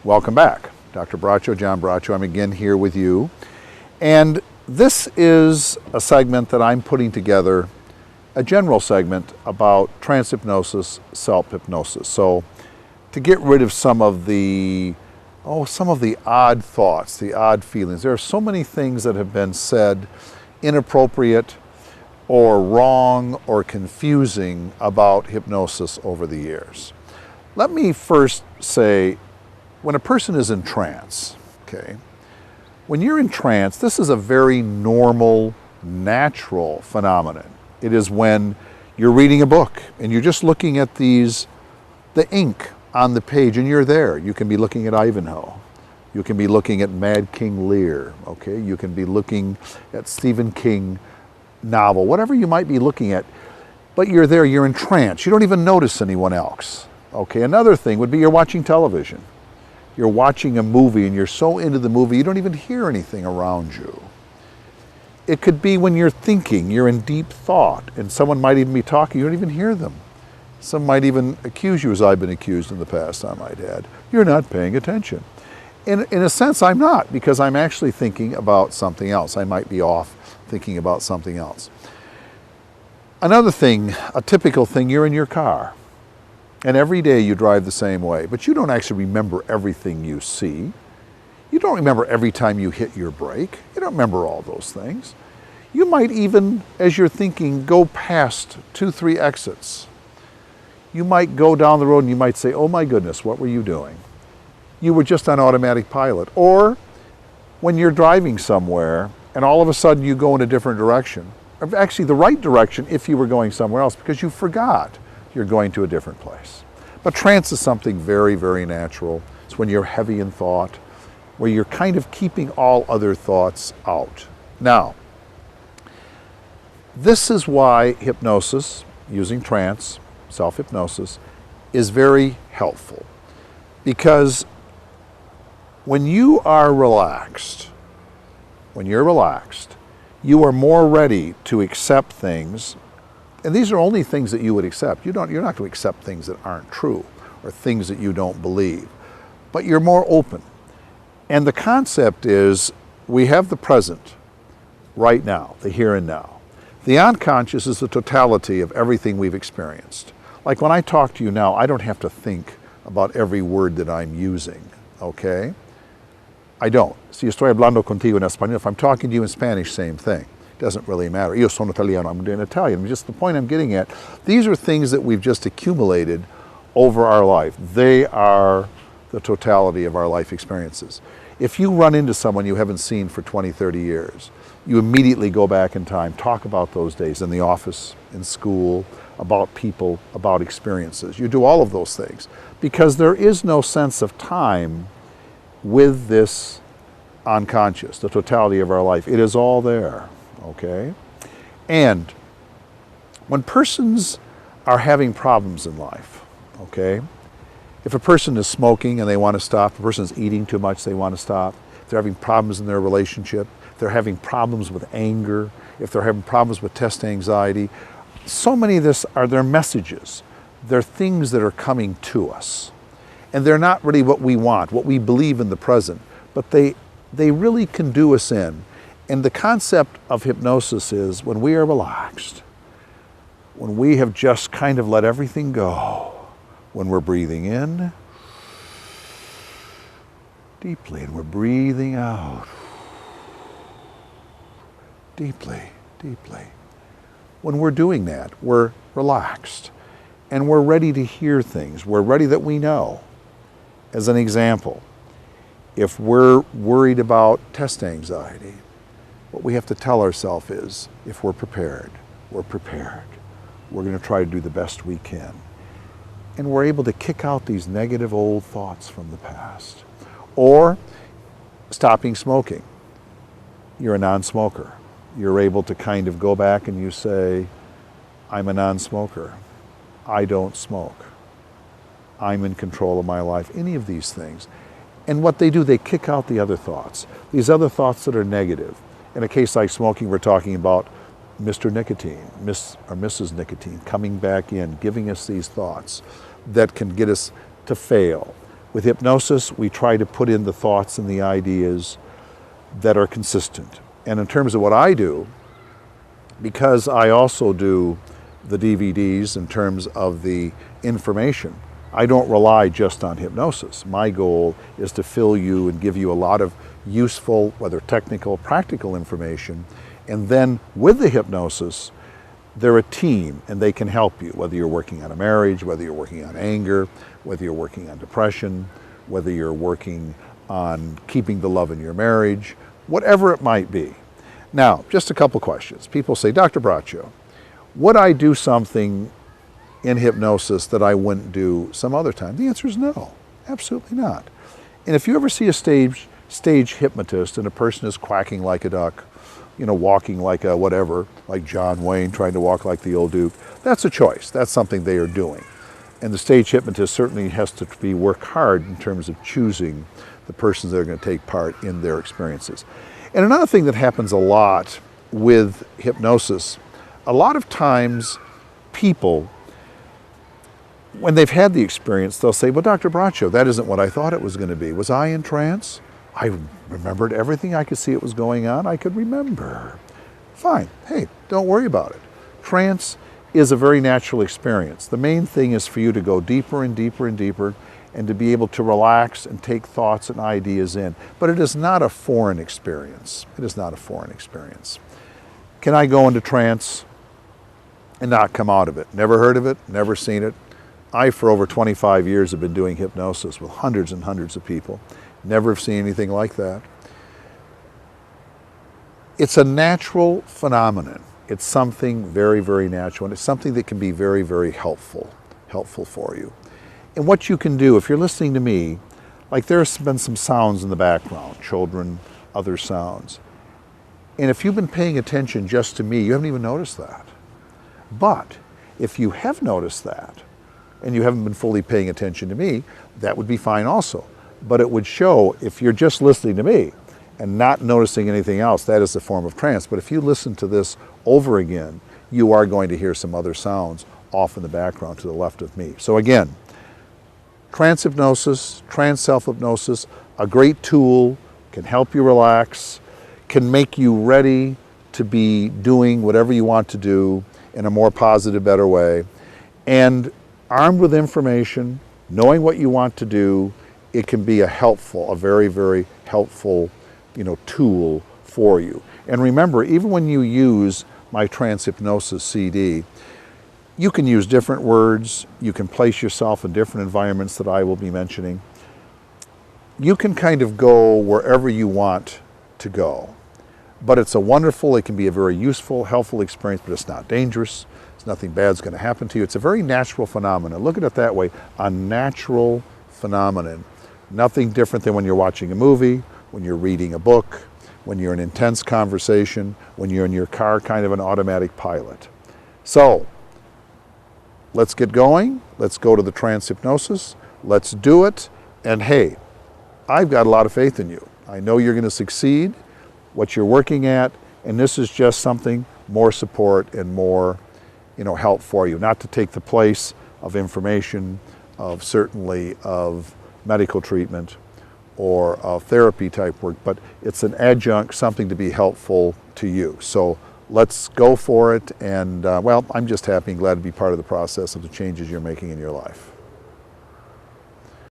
Welcome back. Dr. Braccio, John Braccio, I'm again here with you. And this is a segment that I'm putting together, a general segment about trance hypnosis, self-hypnosis. So to get rid of some of the odd thoughts, the odd feelings. There are so many things that have been said, inappropriate or wrong or confusing about hypnosis over the years. Let me first say, when a person is in trance, okay, when you're in trance, this is a very normal, natural phenomenon. It is when you're reading a book and you're just looking at the ink on the page and you're there. You can be looking at Ivanhoe. You can be looking at Mad King Lear, okay? You can be looking at Stephen King novel, whatever you might be looking at, but you're there, you're in trance. You don't even notice anyone else, okay? Another thing would be you're watching television. You're watching a movie and you're so into the movie you don't even hear anything around you. It could be when you're thinking, you're in deep thought, and someone might even be talking, you don't even hear them. Some might even accuse you, as I've been accused in the past, I might add. You're not paying attention. In a sense, I'm not, because I'm actually thinking about something else. I might be off thinking about something else. Another thing, a typical thing, you're in your car. And every day you drive the same way, but you don't actually remember everything you see. You don't remember every time you hit your brake. You don't remember all those things. You might even, as you're thinking, go past 2-3 exits. You might go down the road and you might say, oh my goodness, what were you doing? You were just on automatic pilot. Or when you're driving somewhere and all of a sudden you go in a different direction, or actually the right direction if you were going somewhere else because you forgot you're going to a different place. But trance is something very, very natural. It's when you're heavy in thought, where you're kind of keeping all other thoughts out. Now, this is why hypnosis, using trance, self-hypnosis, is very helpful. Because when you are relaxed, you are more ready to accept things. And these are only things that you would accept. You're not going to accept things that aren't true or things that you don't believe. But you're more open. And the concept is we have the present right now, the here and now. The unconscious is the totality of everything we've experienced. Like when I talk to you now, I don't have to think about every word that I'm using, okay? I don't. Si estoy hablando contigo en español, if I'm talking to you in Spanish, same thing. Doesn't really matter. Io sono italiano, I'm doing Italian. Just the point I'm getting at, these are things that we've just accumulated over our life. They are the totality of our life experiences. If you run into someone you haven't seen for 20, 30 years, you immediately go back in time, talk about those days in the office, in school, about people, about experiences. You do all of those things because there is no sense of time with this unconscious, the totality of our life. It is all there. Okay? And when persons are having problems in life, okay, if a person is smoking and they want to stop, if a person is eating too much, they want to stop, if they're having problems in their relationship, if they're having problems with anger, if they're having problems with test anxiety, so many of this are their messages. They're things that are coming to us. And they're not really what we want, what we believe in the present, but they really can do us in. And the concept of hypnosis is when we are relaxed, when we have just kind of let everything go, when we're breathing in deeply and we're breathing out deeply, deeply. When we're doing that, we're relaxed and we're ready to hear things. We're ready that we know. As an example, if we're worried about test anxiety, what we have to tell ourselves is, if we're prepared, we're prepared. We're going to try to do the best we can. And we're able to kick out these negative old thoughts from the past. Or stopping smoking. You're a non-smoker. You're able to kind of go back and you say, I'm a non-smoker. I don't smoke. I'm in control of my life. Any of these things. And what they do, they kick out the other thoughts. These other thoughts that are negative. In a case like smoking, we're talking about Mr. Nicotine, Miss or Mrs. Nicotine coming back in, giving us these thoughts that can get us to fail, With hypnosis, we try to put in the thoughts and the ideas that are consistent. And in terms of what I do, because I also do the DVDs in terms of the information, I don't rely just on hypnosis. My goal is to fill you and give you a lot of useful, whether technical, practical information. And then with the hypnosis, they're a team and they can help you, whether you're working on a marriage, whether you're working on anger, whether you're working on depression, whether you're working on keeping the love in your marriage, whatever it might be. Now, just a couple questions. People say, Dr. Braccio, would I do something in hypnosis that I wouldn't do some other time? The answer is no, absolutely not. And if you ever see a stage hypnotist and a person is quacking like a duck, walking like a whatever, like John Wayne trying to walk like the old Duke, that's a choice. That's something they are doing. And the stage hypnotist certainly has to work hard in terms of choosing the persons that are going to take part in their experiences. And another thing that happens a lot with hypnosis, a lot of times people, when they've had the experience, they'll say, well, Dr. Braccio, that isn't what I thought it was going to be. Was I in trance? I remembered everything. I could see it was going on. I could remember. Fine. Hey, don't worry about it. Trance is a very natural experience. The main thing is for you to go deeper and deeper and deeper and to be able to relax and take thoughts and ideas in. But it is not a foreign experience. It is not a foreign experience. Can I go into trance and not come out of it? Never heard of it, never seen it. I, for over 25 years, have been doing hypnosis with hundreds and hundreds of people. Never have seen anything like that. It's a natural phenomenon. It's something very, very natural, and it's something that can be very, very helpful for you. And what you can do, if you're listening to me, like there's been some sounds in the background, children, other sounds. And if you've been paying attention just to me, you haven't even noticed that. But if you have noticed that, and you haven't been fully paying attention to me, that would be fine also. But it would show, if you're just listening to me and not noticing anything else, that is a form of trance. But if you listen to this over again, you are going to hear some other sounds off in the background to the left of me. So again, trance hypnosis, trance self-hypnosis, a great tool, can help you relax, can make you ready to be doing whatever you want to do in a more positive, better way. And armed with information, knowing what you want to do, it can be a very, very helpful, tool for you. And remember, even when you use my trance hypnosis CD, you can use different words. You can place yourself in different environments that I will be mentioning. You can kind of go wherever you want to go. But it's it can be a very useful, helpful experience, but it's not dangerous. Nothing bad's going to happen to you. It's a very natural phenomenon. Look at it that way, a natural phenomenon. Nothing different than when you're watching a movie, when you're reading a book, when you're in intense conversation, when you're in your car, kind of an automatic pilot. So, let's get going. Let's go to the trance hypnosis. Let's do it. And hey, I've got a lot of faith in you. I know you're going to succeed, what you're working at, and this is just something, more support and more help for you, not to take the place of information, of medical treatment or of therapy type work, but it's an adjunct, something to be helpful to you. So let's go for it, and I'm just happy and glad to be part of the process of the changes you're making in your life.